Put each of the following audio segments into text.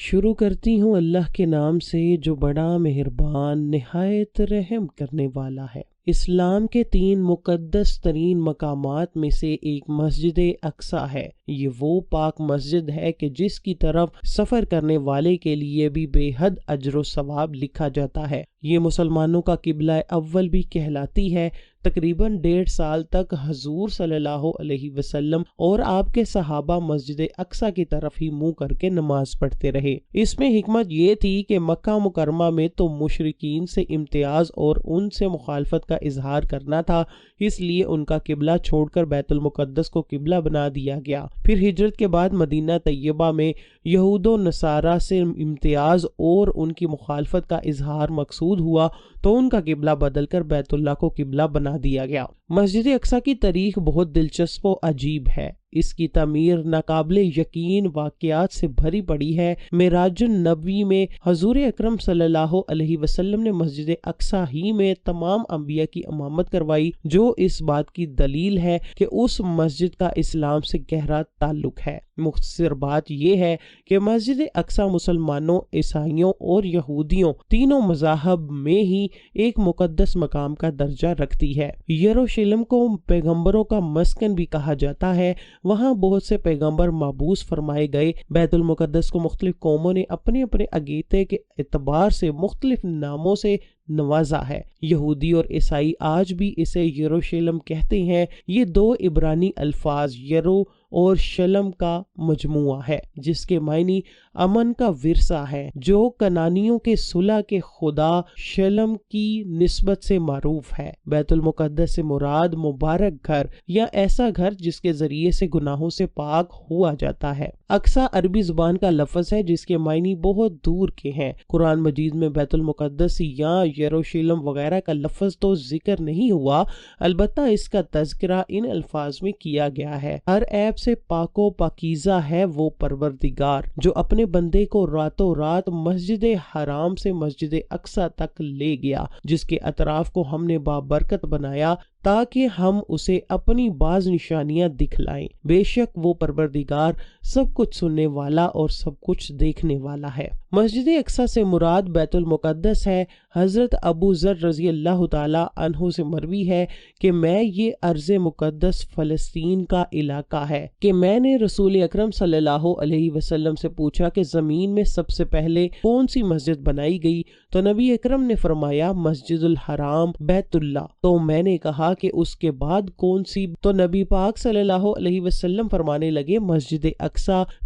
شروع کرتی ہوں اللہ کے نام سے جو بڑا مہربان نہایت رحم کرنے والا ہے۔ اسلام کے 3 مقدس ترین مقامات میں سے ایک مسجد اقصی ہے۔ یہ وہ پاک مسجد ہے کہ جس کی طرف سفر کرنے والے کے لیے بھی بے حد اجر و ثواب لکھا جاتا ہے۔ یہ مسلمانوں کا قبلہ اول بھی کہلاتی ہے۔ تقریباً 1.5 سال تک حضور صلی اللہ علیہ وسلم اور آپ کے صحابہ مسجد اقصی کی طرف ہی منہ کر کے نماز پڑھتے رہے۔ اس میں حکمت یہ تھی کہ مکہ مکرمہ میں تو مشرکین سے امتیاز اور ان سے مخالفت کا اظہار کرنا تھا، اس لیے ان کا قبلہ چھوڑ کر بیت المقدس کو قبلہ بنا دیا گیا۔ پھر ہجرت کے بعد مدینہ طیبہ میں یہود و نصارہ سے امتیاز اور ان کی مخالفت کا اظہار مقصود ہوا تو ان کا قبلہ بدل کر بیت اللہ کو قبلہ بنا دیا گیا۔ مسجد اقصی کی تاریخ بہت دلچسپ و عجیب ہے۔ اس کی تعمیر ناقابل یقین واقعات سے بھری پڑی ہے۔ معراج النبوی میں حضور اکرم صلی اللہ علیہ وسلم نے مسجد اقصی ہی میں تمام انبیاء کی امامت کروائی، جو اس بات کی دلیل ہے کہ اس مسجد کا اسلام سے گہرا تعلق ہے۔ مختصر بات یہ ہے کہ مسجد اقصی مسلمانوں، عیسائیوں اور یہودیوں تینوں مذاہب میں ہی ایک مقدس مقام کا درجہ رکھتی ہے۔ یروشلم کو پیغمبروں کا مسکن بھی کہا جاتا ہے۔ وہاں بہت سے پیغمبر مبعوث فرمائے گئے۔ بیت المقدس کو مختلف قوموں نے اپنے اپنے عقیدے کے اعتبار سے مختلف ناموں سے نوازا ہے۔ یہودی اور عیسائی آج بھی اسے یروشلم کہتے ہیں۔ یہ 2 عبرانی الفاظ یرو اور شلم کا مجموعہ ہے، جس کے معنی امن کا ورثہ ہے، جو کنانیوں کے صلح کے خدا شلم کی نسبت سے معروف ہے۔ بیت المقدس سے مراد مبارک گھر یا ایسا گھر جس کے ذریعے سے گناہوں سے پاک ہوا جاتا ہے۔ اقصی عربی زبان کا لفظ ہے جس کے معنی بہت دور کے ہیں۔ قرآن مجید میں بیت المقدس یا یروشلم وغیرہ کا لفظ تو ذکر نہیں ہوا، البتہ اس کا تذکرہ ان الفاظ میں کیا گیا ہے۔ ہر عیب سے پاک و پاکیزہ ہے وہ پروردگار جو اپنے بندے کو راتوں رات مسجد حرام سے مسجد اقصی تک لے گیا، جس کے اطراف کو ہم نے بابرکت بنایا تاکہ ہم اسے اپنی بعض نشانیاں دکھلائیں۔ بے شک وہ پروردگار سب کچھ سننے والا اور سب کچھ دیکھنے والا ہے۔ مسجد اقصی سے مراد بیت المقدس ہے۔ حضرت ابو ذر رضی اللہ تعالی عنہ سے مروی ہے کہ یہ ارض مقدس فلسطین کا علاقہ ہے کہ میں نے رسول اکرم صلی اللہ علیہ وسلم سے پوچھا کہ زمین میں سب سے پہلے کون سی مسجد بنائی گئی، تو نبی اکرم نے فرمایا مسجد الحرام بیت اللہ۔ تو میں نے کہا کہ اس کے بعد کون سی؟ تو نبی پاک صلی اللہ علیہ وسلم فرمانے لگے مسجد اقصی۔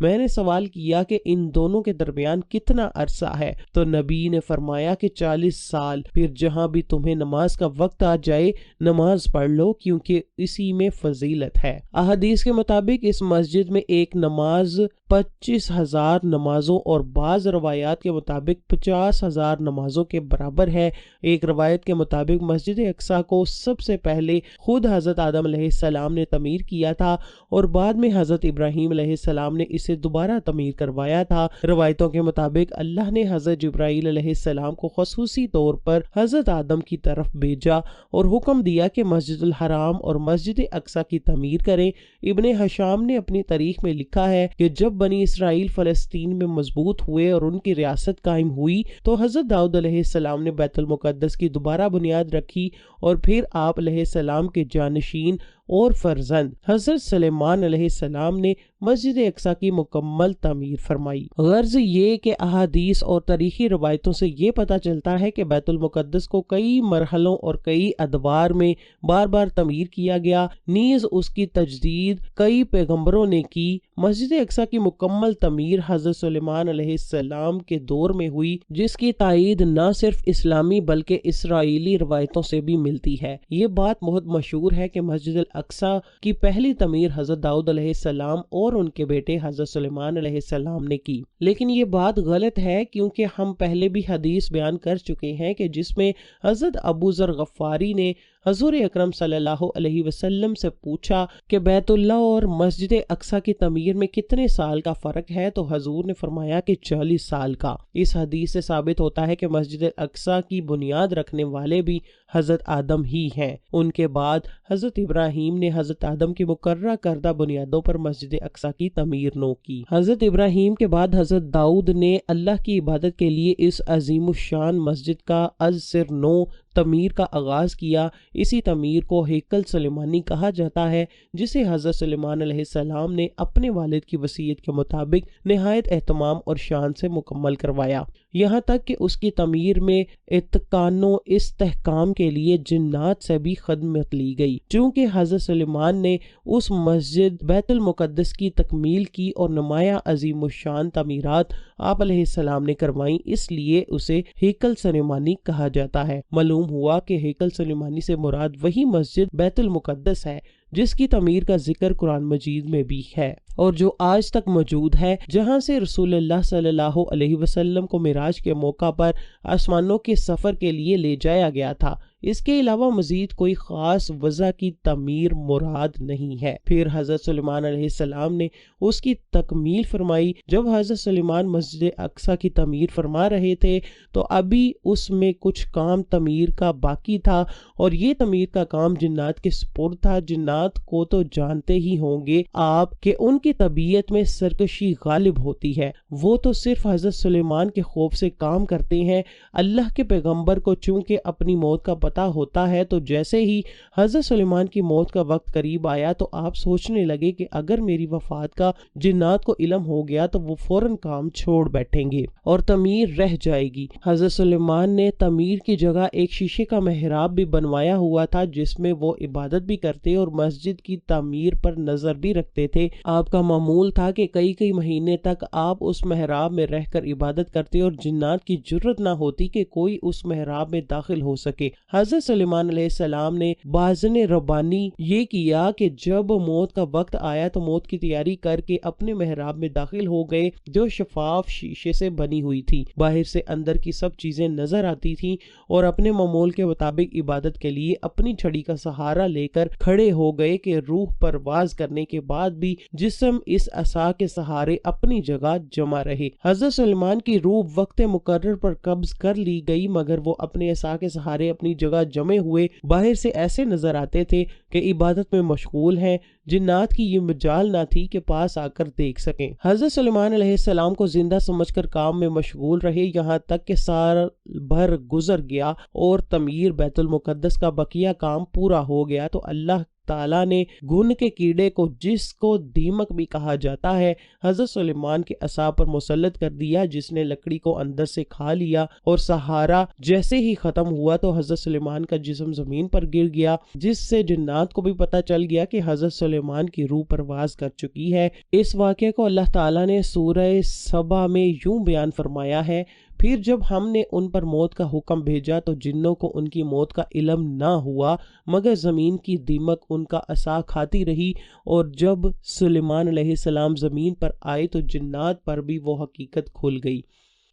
میں نے سوال کیا کہ ان دونوں کے درمیان کتنا عرصہ ہے؟ تو نبی نے فرمایا کہ 40 سال۔ پھر جہاں بھی تمہیں نماز کا وقت آ جائے نماز پڑھ لو، کیونکہ اسی میں فضیلت ہے۔ احادیث کے مطابق اس مسجد میں ایک نماز 25,000 نمازوں اور بعض روایات کے مطابق 50,000 نمازوں کے برابر ہے۔ ایک روایت کے مطابق مسجد اقصی کو سب سے پہلے خود حضرت آدم علیہ السلام نے تعمیر کیا تھا اور بعد میں حضرت ابراہیم علیہ السلام نے اسے دوبارہ تعمیر کروایا تھا۔ روایتوں کے مطابق اللہ نے حضرت جبرائیل علیہ السلام کو خصوصی طور پر حضرت آدم کی طرف بھیجا اور حکم دیا کہ مسجد الحرام اور مسجد اقصی کی تعمیر کریں۔ ابن ہشام نے اپنی تاریخ میں لکھا ہے کہ جب بنی اسرائیل فلسطین میں مضبوط ہوئے اور ان کی ریاست قائم ہوئی تو حضرت داؤد علیہ السلام نے بیت المقدس کی دوبارہ بنیاد رکھی اور پھر آپ علیہ السلام کے جانشین اور فرزند حضرت سلیمان علیہ السلام نے مسجد اقصی کی مکمل تعمیر فرمائی۔ غرض یہ کہ احادیث اور تاریخی روایتوں سے یہ پتہ چلتا ہے کہ بیت المقدس کو کئی مرحلوں اور کئی ادوار میں بار بار تعمیر کیا گیا، نیز اس کی تجدید کئی پیغمبروں نے کی۔ مسجد اقصی کی مکمل تعمیر حضرت سلیمان علیہ السلام کے دور میں ہوئی، جس کی تائید نہ صرف اسلامی بلکہ اسرائیلی روایتوں سے بھی ملتی ہے۔ یہ بات بہت مشہور ہے کہ مسجد اقصی کی پہلی تعمیر حضرت داؤد علیہ السلام اور ان کے بیٹے حضرت سلیمان علیہ السلام نے کی، لیکن یہ بات غلط ہے کیونکہ ہم پہلے بھی حدیث بیان کر چکے ہیں کہ جس میں حضرت ابو ذر غفاری نے حضور اکرم صلی اللہ علیہ وسلم سے پوچھا کہ بیت اللہ اور مسجد اقصی کی تعمیر میں کتنے سال کا فرق ہے؟ تو حضور نے فرمایا کہ 40 سال کا۔ اس حدیث سے ثابت ہوتا ہے کہ مسجد اقصی کی بنیاد رکھنے والے بھی حضرت آدم ہی ہیں۔ ان کے بعد حضرت ابراہیم نے حضرت آدم کی مقررہ کردہ بنیادوں پر مسجد اقصی کی تعمیر نو کی۔ حضرت ابراہیم کے بعد حضرت داؤد نے اللہ کی عبادت کے لیے اس عظیم الشان مسجد کا از سر نو تعمیر کا آغاز کیا۔ اسی تعمیر کو ہیکل سلیمانی کہا جاتا ہے، جسے حضرت سلیمان علیہ السلام نے اپنے والد کی وصیت کے مطابق نہایت اہتمام اور شان سے مکمل کروایا، یہاں تک کہ اس کی تعمیر میں اتقان و استحکام کے لیے جنات سے بھی خدمت لی گئی۔ چونکہ حضرت سلیمان نے اس مسجد بیت المقدس کی تکمیل کی اور نمایاں عظیم الشان تعمیرات آپ علیہ السلام نے کروائیں، اس لیے اسے ہیکل سلیمانی کہا جاتا ہے۔ معلوم ہوا کہ ہیکل سلیمانی سے مراد وہی مسجد بیت المقدس ہے جس کی تعمیر کا ذکر قرآن مجید میں بھی ہے اور جو آج تک موجود ہے، جہاں سے رسول اللہ صلی اللہ علیہ وسلم کو معراج کے موقع پر آسمانوں کے سفر کے لیے لے جایا گیا تھا۔ اس کے علاوہ مزید کوئی خاص وجہ کی تعمیر مراد نہیں ہے۔ پھر حضرت سلیمان علیہ السلام نے اس کی تکمیل فرمائی۔ جب حضرت سلیمان مسجد اقصی کی تعمیر فرما رہے تھے تو ابھی اس میں کچھ کام تعمیر کا باقی تھا، اور یہ تعمیر کا کام جنات کے سپرد تھا۔ جنات کو تو جانتے ہی ہوں گے آپ کہ ان کی طبیعت میں سرکشی غالب ہوتی ہے، وہ تو صرف حضرت سلیمان کے خوف سے کام کرتے ہیں۔ اللہ کے پیغمبر کو چونکہ اپنی موت کا پتہ ہوتا ہے، تو جیسے ہی حضرت سلیمان کی موت کا وقت قریب آیا تو آپ سوچنے لگے کہ اگر میری وفات کا جنات کو علم ہو گیا تو وہ فوراً کام چھوڑ بیٹھیں گے اور تعمیر رہ جائے گی۔ حضرت سلیمان نے تعمیر کی جگہ ایک شیشے کا محراب بھی بنوایا ہوا تھا، جس میں وہ عبادت بھی کرتے اور مسجد کی تعمیر پر نظر بھی رکھتے تھے۔ آپ کا معمول تھا کہ کئی مہینے تک آپ اس محراب میں رہ کر عبادت کرتے اور جنات کی جرت نہ ہوتی کہ کوئی اس محراب میں داخل ہو سکے۔ حضرت سلیمان علیہ السلام نے باذن ربانی یہ کیا کہ جب موت کا وقت آیا تو موت کی تیاری کر کے اپنے محراب میں داخل ہو گئے، جو شفاف شیشے سے بنی ہوئی تھی۔ باہر سے اندر کی سب چیزیں نظر آتی تھیں، اور اپنے معمول کے مطابق عبادت کے لیے اپنی چھڑی کا سہارا لے کر کھڑے ہو گئے کہ روح پرواز کرنے کے بعد بھی جسم اس عصا کے سہارے اپنی جگہ جمع رہے۔ حضرت سلیمان کی روح وقت مقرر پر قبض کر لی گئی، مگر وہ اپنے عصا کے سہارے اپنی جگہ جمے ہوئے باہر سے ایسے نظر آتے تھے کہ عبادت میں مشغول ہیں۔ جنات کی یہ مجال نہ تھی کہ پاس آ کر دیکھ سکیں۔ حضرت سلیمان علیہ السلام کو زندہ سمجھ کر کام میں مشغول رہے، یہاں تک کہ سال بھر گزر گیا اور تعمیر بیت المقدس کا بقیہ کام پورا ہو گیا تو اللہ تعالیٰ نے گھن کے کیڑے کو، جس کو دیمک بھی کہا جاتا ہے، حضرت سلیمان کے عصا پر مسلط کر دیا، جس نے لکڑی کو اندر سے کھا لیا، اور سہارا جیسے ہی ختم ہوا تو حضرت سلیمان کا جسم زمین پر گر گیا، جس سے جنات کو بھی پتہ چل گیا کہ حضرت سلیمان کی روح پرواز کر چکی ہے۔ اس واقعے کو اللہ تعالیٰ نے سورہ سبا میں یوں بیان فرمایا ہے: پھر جب ہم نے ان پر موت کا حکم بھیجا تو جنوں کو ان کی موت کا علم نہ ہوا، مگر زمین کی دیمک ان کا عصا کھاتی رہی، اور جب سلیمان علیہ السلام زمین پر آئے تو جنات پر بھی وہ حقیقت کھل گئی۔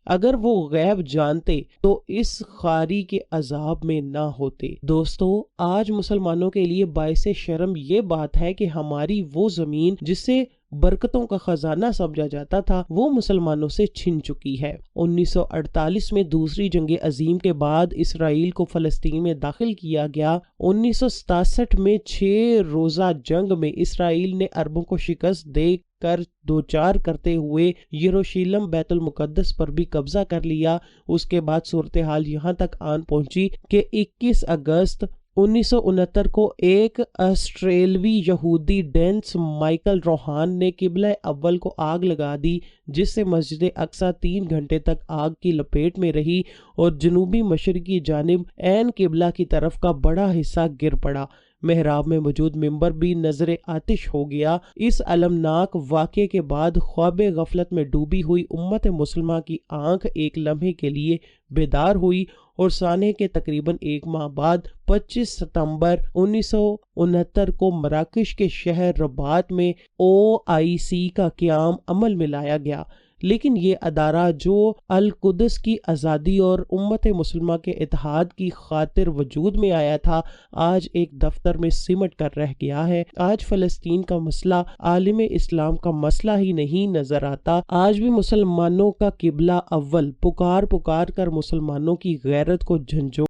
اگر وہ غیب جانتے تو اس خاری کے عذاب میں نہ ہوتے۔ دوستو، آج مسلمانوں کے لیے باعث شرم یہ بات ہے کہ ہماری وہ زمین جسے برکتوں کا خزانہ سمجھا جاتا تھا، وہ مسلمانوں سے چھن چکی ہے۔ 1948 میں دوسری جنگ عظیم کے بعد اسرائیل کو فلسطین میں داخل کیا گیا۔ 1967 میں 6 روزہ جنگ میں اسرائیل نے عربوں کو شکست دے کر دوچار کرتے ہوئے یروشلم بیت المقدس پر بھی قبضہ کر لیا۔ اس کے بعد صورتحال یہاں تک آن پہنچی کہ 21 اگست 1969 کو ایک آسٹریلوی یہودی ڈینس مائیکل روہان نے قبلہ اول کو آگ لگا دی، جس سے مسجد اقصی 3 گھنٹے تک آگ کی لپیٹ میں رہی اور جنوبی مشرقی جانب عین قبلہ کی طرف کا بڑا حصہ گر پڑا۔ محراب میں موجود ممبر بھی نظر آتش ہو گیا۔ اس المناک واقعے کے بعد خواب غفلت میں ڈوبی ہوئی امت مسلمہ کی آنکھ ایک لمحے کے لیے بیدار ہوئی، اور سانحے کے تقریباً 1 ماہ بعد 25 ستمبر 1969 کو مراکش کے شہر رباط میں OIC کا قیام عمل میں لایا گیا۔ لیکن یہ ادارہ جو القدس کی آزادی اور امت مسلمہ کے اتحاد کی خاطر وجود میں آیا تھا، آج ایک دفتر میں سمٹ کر رہ گیا ہے۔ آج فلسطین کا مسئلہ عالم اسلام کا مسئلہ ہی نہیں نظر آتا، آج بھی مسلمانوں کا قبلہ اول پکار کر مسلمانوں کی غیرت کو جھنجھوڑ